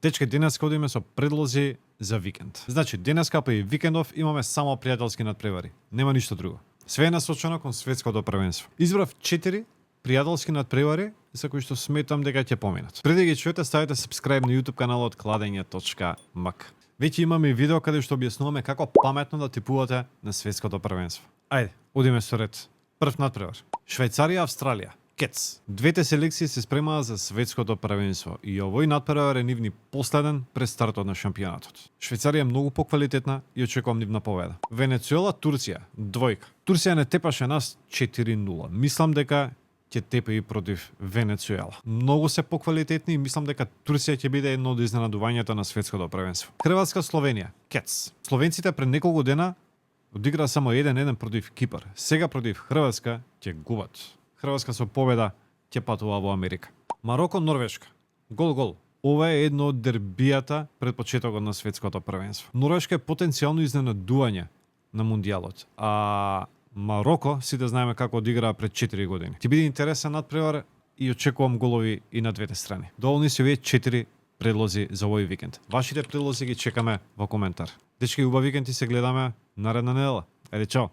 Дечки, денеска одиме со предлози за викенд. Значи, денеска па и викендов имаме само пријателски надпревари. Нема ништо друго. Све е насочено кон светското првенство. Избрав 4 пријателски надпревари за кои што сметам дека ќе поминат. Преди да ги чуете, ставите subscribe на YouTube каналот kladeње.mk. Веќе имаме и видео каде што објаснуваме како паметно да типувате на светското првенство. Ајде, одиме со ред. Прв надпревар. Швајцарија, Австралија. Кец. Двете селекции се спремаат за светското првенство и овој надпревар е нивни последен пред стартот на шампионатот. Швајцарија е многу поквалитетна и очекувам нивна победа. Венецуела, Турција, двојка. Турција не тепаше нас 4-0. Мислам дека ќе тепе и против Венецуела. Многу се поквалитетни и мислам дека Турција ќе биде едно од изненадувањата на светското првенство. Хрватска, Словенија, кец. Словенците пред неколку дена одиграа само 1-1 против Кипар. Сега против Хрватска ќе губат. Хрватска со победа ќе патува во Америка. Мароко, Норвешка. Гол-гол. Ова е едно од дербијата пред почетокот на светското првенство. Норвешка е потенцијално изненадување на мундијалот, а Мароко сите знаеме како одиграа пред 4 години. Ќе биде интересен надпревар и очекувам голови и на двете страни. Доволни се овие 4 предлози за овој викенд. Вашите предлози ги чекаме во коментар. Дечки, убав викенд и се гледаме наредна недела. Ајде, чао!